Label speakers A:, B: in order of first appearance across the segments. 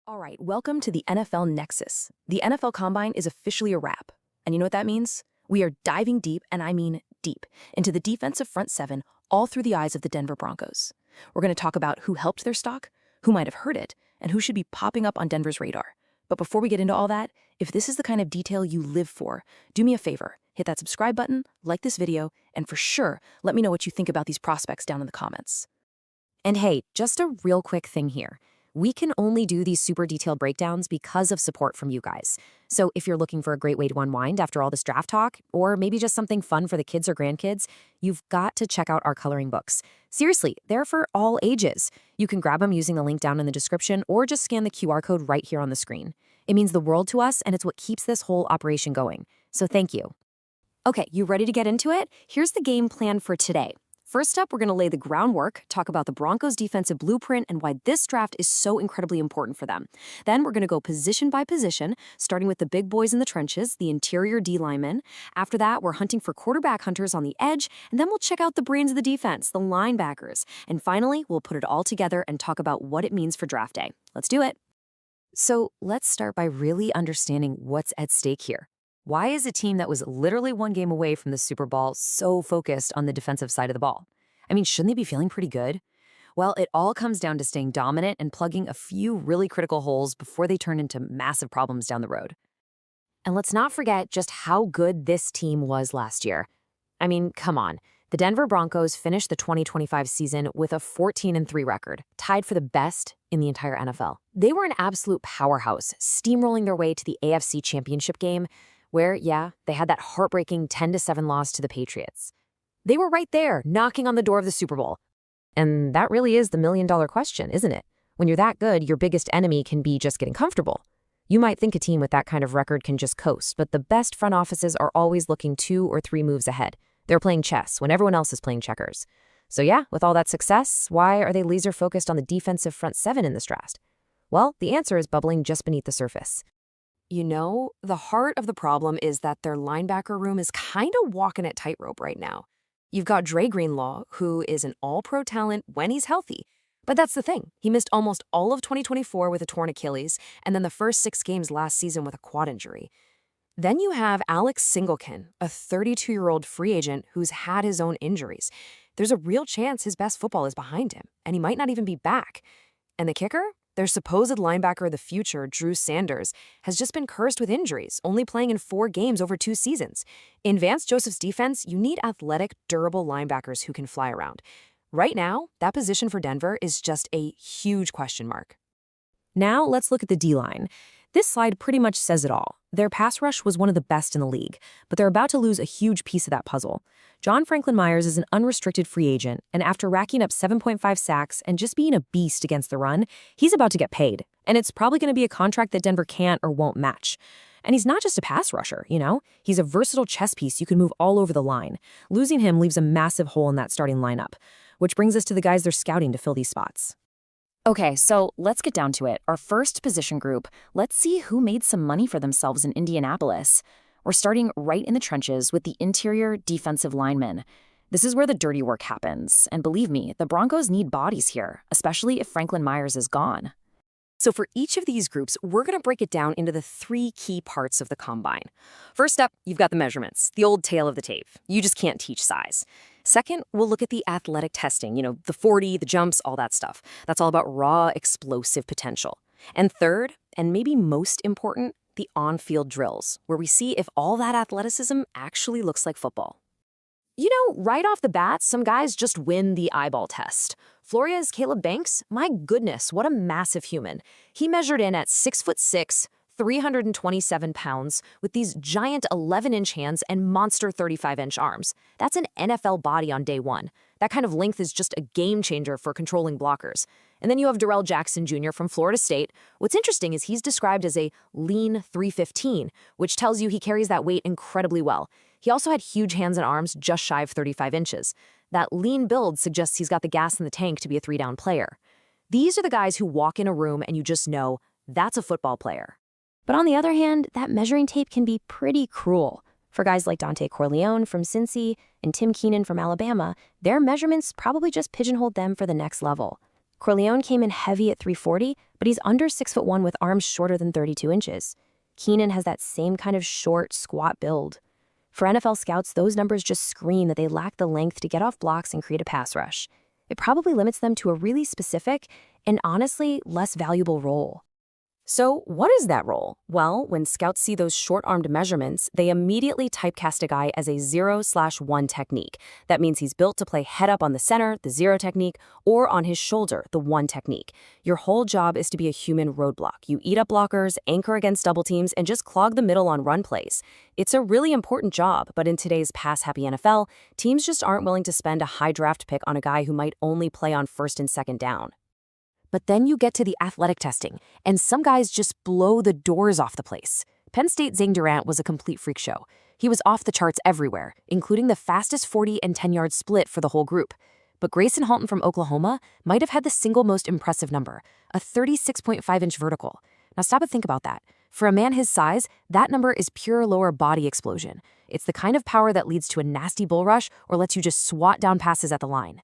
A: All right, welcome to the NFL Nexus. The NFL Combine is officially a wrap. And you know what that means? We are diving deep, and I mean deep, into the defensive front seven, all through the eyes of the Denver Broncos. We're going to talk about who helped their stock, who might have hurt it, and who should be popping up on Denver's radar. But before we get into all that, if this is the kind of detail you live for, do me a favor, hit that subscribe button, like this video, and for sure, let me know what you think about these prospects down in the comments.
B: And hey, just a real quick thing here. We can only do these super detailed breakdowns because of support from you guys. So if you're looking for a great way to unwind after all this draft talk, or maybe just something fun for the kids or grandkids, you've got to check out our coloring books. Seriously, they're for all ages. You can grab them using the link down in the description or just scan the QR code right here on the screen. It means the world to us, and it's what keeps this whole operation going. So thank you. Okay, you ready to get into it? Here's the game plan for today. First up, we're going to lay the groundwork, talk about the Broncos' defensive blueprint and why this draft is so incredibly important for them. Then we're going to go position by position, starting with the big boys in the trenches, the interior D linemen. After that, we're hunting for quarterback hunters on the edge, and then we'll check out the brains of the defense, the linebackers. And finally, we'll put it all together and talk about what it means for draft day. Let's do it. So let's start by really understanding what's at stake here. Why is a team that was literally one game away from the Super Bowl so focused on the defensive side of the ball? I mean, shouldn't they be feeling pretty good? Well, it all comes down to staying dominant and plugging a few really critical holes before they turn into massive problems down the road. And let's not forget just how good this team was last year. I mean, come on. The Denver Broncos finished the 2025 season with a 14-3 record, tied for the best in the entire NFL. They were an absolute powerhouse, steamrolling their way to the AFC Championship game, where, yeah, they had that heartbreaking 10-7 loss to the Patriots. They were right there, knocking on the door of the Super Bowl. And that really is the million-dollar question, isn't it? When you're that good, your biggest enemy can be just getting comfortable. You might think a team with that kind of record can just coast, but the best front offices are always looking 2 or 3 moves ahead. They're playing chess when everyone else is playing checkers. So yeah, with all that success, why are they laser-focused on the defensive front seven in this draft? Well, the answer is bubbling just beneath the surface.
A: You know, the heart of the problem is that their linebacker room is kind of walking at tightrope right now. You've got Dre Greenlaw, who is an all-pro talent when he's healthy. But that's the thing. He missed almost all of 2024 with a torn Achilles, and then the first 6 games last season with a quad injury. Then you have Alex Singleton, a 32-year-old free agent who's had his own injuries. There's a real chance his best football is behind him, and he might not even be back. And the kicker? Their supposed linebacker of the future, Drew Sanders, has just been cursed with injuries, only playing in 4 games over 2 seasons. In Vance Joseph's defense, you need athletic, durable linebackers who can fly around. Right now, that position for Denver is just a huge question mark.
B: Now let's look at the D-line. This slide pretty much says it all. Their pass rush was one of the best in the league, but they're about to lose a huge piece of that puzzle. John Franklin Myers is an unrestricted free agent, and after racking up 7.5 sacks and just being a beast against the run, he's about to get paid. And it's probably going to be a contract that Denver can't or won't match. And he's not just a pass rusher, you know? He's a versatile chess piece you can move all over the line. Losing him leaves a massive hole in that starting lineup, which brings us to the guys they're scouting to fill these spots. Okay, so let's get down to it. Our first position group, let's see who made some money for themselves in Indianapolis. We're starting right in the trenches with the interior defensive linemen. This is where the dirty work happens. And believe me, the Broncos need bodies here, especially if Franklin Myers is gone.
A: So for each of these groups, we're going to break it down into the 3 key parts of the combine. First up, you've got the measurements, the old tale of the tape. You just can't teach size. Second, we'll look at the athletic testing, the 40, the jumps, all that stuff. That's all about raw, explosive potential. And third, and maybe most important, the on-field drills, where we see if all that athleticism actually looks like football. Right off the bat, some guys just win the eyeball test. Floria's Caleb Banks, my goodness, what a massive human. He measured in at 6'6", 327 pounds, with these giant 11-inch hands and monster 35-inch arms. That's an NFL body on day 1. That kind of length is just a game changer for controlling blockers. And then you have Darrell Jackson Jr. from Florida State. What's interesting is he's described as a lean 315, which tells you he carries that weight incredibly well. He also had huge hands and arms just shy of 35 inches. That lean build suggests he's got the gas in the tank to be a 3-down player. These are the guys who walk in a room and you just know, that's a football player.
B: But on the other hand, that measuring tape can be pretty cruel. For guys like Dante Corleone from Cincy and Tim Keenan from Alabama, their measurements probably just pigeonholed them for the next level. Corleone came in heavy at 340, but he's under 6'1" with arms shorter than 32 inches. Keenan has that same kind of short, squat build. For NFL scouts, those numbers just scream that they lack the length to get off blocks and create a pass rush. It probably limits them to a really specific and honestly less valuable role. So what is that role? Well, when scouts see those short-armed measurements, they immediately typecast a guy as a 0/1 technique. That means he's built to play head up on the center, the 0 technique, or on his shoulder, the 1 technique. Your whole job is to be a human roadblock. You eat up blockers, anchor against double teams, and just clog the middle on run plays. It's a really important job, but in today's pass-happy NFL, teams just aren't willing to spend a high draft pick on a guy who might only play on first and second down. But then you get to the athletic testing, and some guys just blow the doors off the place. Penn State Zane Durant was a complete freak show. He was off the charts everywhere, including the fastest 40 and 10-yard split for the whole group. But Grayson Halton from Oklahoma might have had the single most impressive number, a 36.5-inch vertical. Now stop and think about that. For a man his size, that number is pure lower body explosion. It's the kind of power that leads to a nasty bull rush or lets you just swat down passes at the line.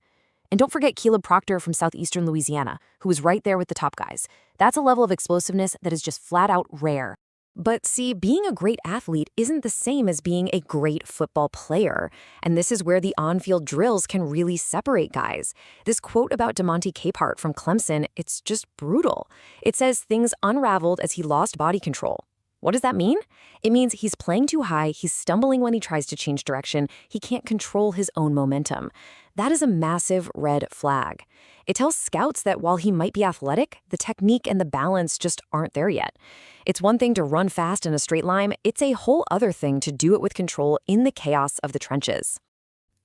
B: And don't forget Caleb Proctor from southeastern Louisiana, who was right there with the top guys. That's a level of explosiveness that is just flat out rare. But see, being a great athlete isn't the same as being a great football player. And this is where the on-field drills can really separate guys. This quote about DeMonte Capehart from Clemson, it's just brutal. It says things unraveled as he lost body control. What does that mean? It means he's playing too high, he's stumbling when he tries to change direction, he can't control his own momentum. That is a massive red flag. It tells scouts that while he might be athletic, the technique and the balance just aren't there yet. It's one thing to run fast in a straight line, it's a whole other thing to do it with control in the chaos of the trenches.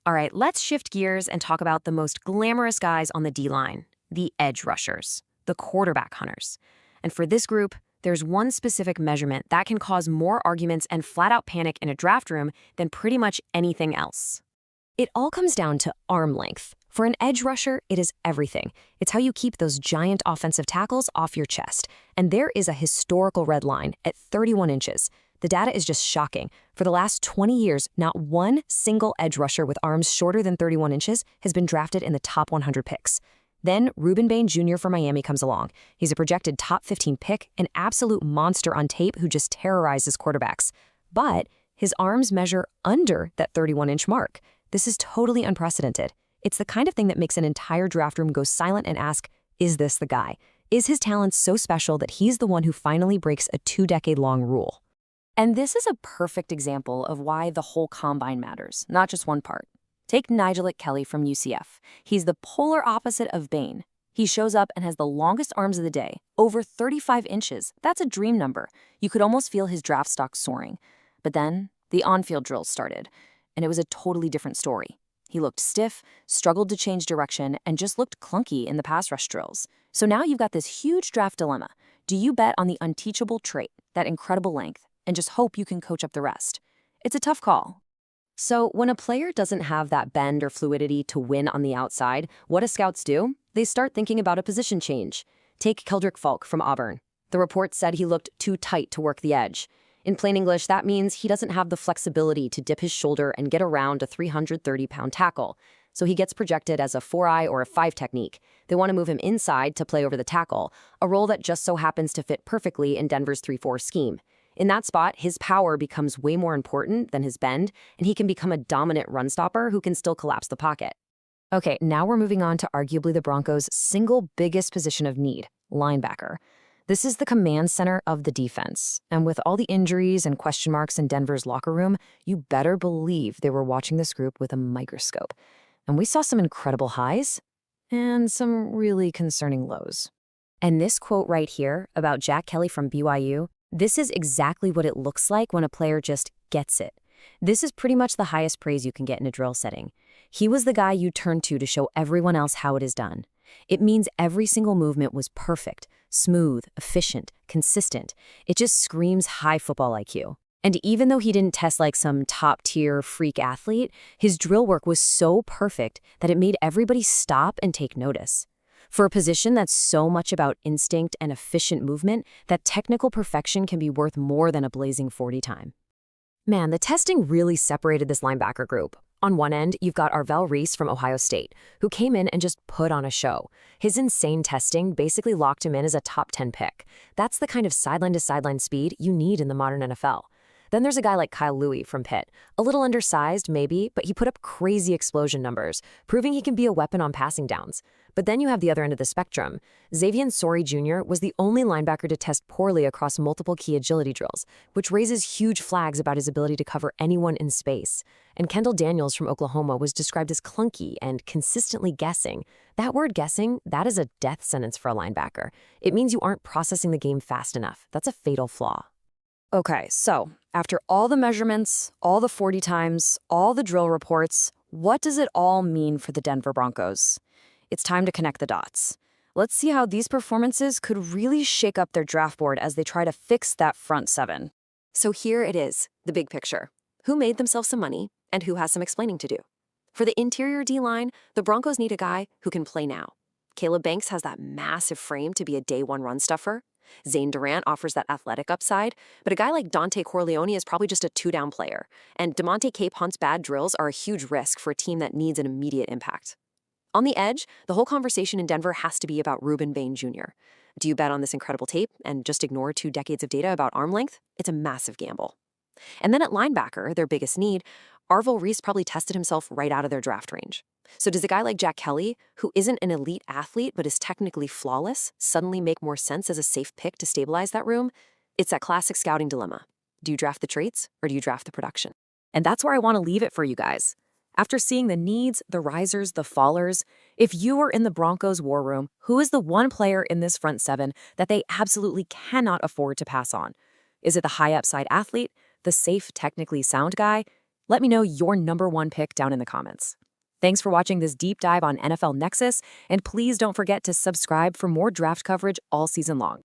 B: All right, let's shift gears and talk about the most glamorous guys on the D-line, the edge rushers, the quarterback hunters. And for this group, there's one specific measurement that can cause more arguments and flat-out panic in a draft room than pretty much anything else. It all comes down to arm length. For an edge rusher, it is everything. It's how you keep those giant offensive tackles off your chest. And there is a historical red line at 31 inches. The data is just shocking. For the last 20 years, not one single edge rusher with arms shorter than 31 inches has been drafted in the top 100 picks. Then Reuben Bain Jr. from Miami comes along. He's a projected top 15 pick, an absolute monster on tape who just terrorizes quarterbacks. But his arms measure under that 31-inch mark. This is totally unprecedented. It's the kind of thing that makes an entire draft room go silent and ask, is this the guy? Is his talent so special that he's the one who finally breaks a 2-decade-long rule? And this is a perfect example of why the whole combine matters, not just one part. Take Nigel Kelly from UCF. He's the polar opposite of Bain. He shows up and has the longest arms of the day, over 35 inches. That's a dream number. You could almost feel his draft stock soaring. But then the on-field drills started, and it was a totally different story. He looked stiff, struggled to change direction, and just looked clunky in the pass rush drills. So now you've got this huge draft dilemma. Do you bet on the unteachable trait, that incredible length, and just hope you can coach up the rest? It's a tough call. So when a player doesn't have that bend or fluidity to win on the outside, what do scouts do? They start thinking about a position change. Take Keldrick Falk from Auburn. The report said he looked too tight to work the edge. In plain English, that means he doesn't have the flexibility to dip his shoulder and get around a 330-pound tackle. So he gets projected as a 4-eye or a 5 technique. They want to move him inside to play over the tackle, a role that just so happens to fit perfectly in Denver's 3-4 scheme. In that spot, his power becomes way more important than his bend, and he can become a dominant run stopper who can still collapse the pocket. Okay, now we're moving on to arguably the Broncos' single biggest position of need, linebacker. This is the command center of the defense, and with all the injuries and question marks in Denver's locker room, you better believe they were watching this group with a microscope. And we saw some incredible highs and some really concerning lows. And this quote right here about Jack Kelly from BYU, this is exactly what it looks like when a player just gets it. This is pretty much the highest praise you can get in a drill setting. He was the guy you turn to show everyone else how it is done. It means every single movement was perfect, smooth, efficient, consistent. It just screams high football IQ. And even though he didn't test like some top-tier freak athlete, his drill work was so perfect that it made everybody stop and take notice. For a position that's so much about instinct and efficient movement, that technical perfection can be worth more than a blazing 40 time. Man, the testing really separated this linebacker group. On one end, you've got Arvell Reese from Ohio State, who came in and just put on a show. His insane testing basically locked him in as a top 10 pick. That's the kind of sideline-to-sideline speed you need in the modern NFL. Then there's a guy like Kyle Louis from Pitt. A little undersized, maybe, but he put up crazy explosion numbers, proving he can be a weapon on passing downs. But then you have the other end of the spectrum. Xavier Sorey Jr. was the only linebacker to test poorly across multiple key agility drills, which raises huge flags about his ability to cover anyone in space. And Kendall Daniels from Oklahoma was described as clunky and consistently guessing. That word guessing, that is a death sentence for a linebacker. It means you aren't processing the game fast enough. That's a fatal flaw.
A: Okay, so after all the measurements, all the 40 times, all the drill reports, what does it all mean for the Denver Broncos? It's time to connect the dots. Let's see how these performances could really shake up their draft board as they try to fix that front seven. So here it is, the big picture. Who made themselves some money and who has some explaining to do? For the interior D-line, the Broncos need a guy who can play now. Caleb Banks has that massive frame to be a day-one run stuffer. Zane Durant offers that athletic upside, but a guy like Dante Corleone is probably just a two-down player, and DeMonte Cape Hunt's bad drills are a huge risk for a team that needs an immediate impact. On the edge, the whole conversation in Denver has to be about Reuben Bain Jr. Do you bet on this incredible tape and just ignore 2 decades of data about arm length? It's a massive gamble. And then at linebacker, their biggest need, Arvell Reese probably tested himself right out of their draft range. So does a guy like Jack Kelly, who isn't an elite athlete but is technically flawless, suddenly make more sense as a safe pick to stabilize that room? It's that classic scouting dilemma. Do you draft the traits or do you draft the production? And that's where I want to leave it for you guys. After seeing the needs, the risers, the fallers, if you were in the Broncos war room, who is the one player in this front seven that they absolutely cannot afford to pass on? Is it the high upside athlete, the safe, technically sound guy? Let me know your number 1 pick down in the comments. Thanks for watching this deep dive on NFL Nexus, and please don't forget to subscribe for more draft coverage all season long.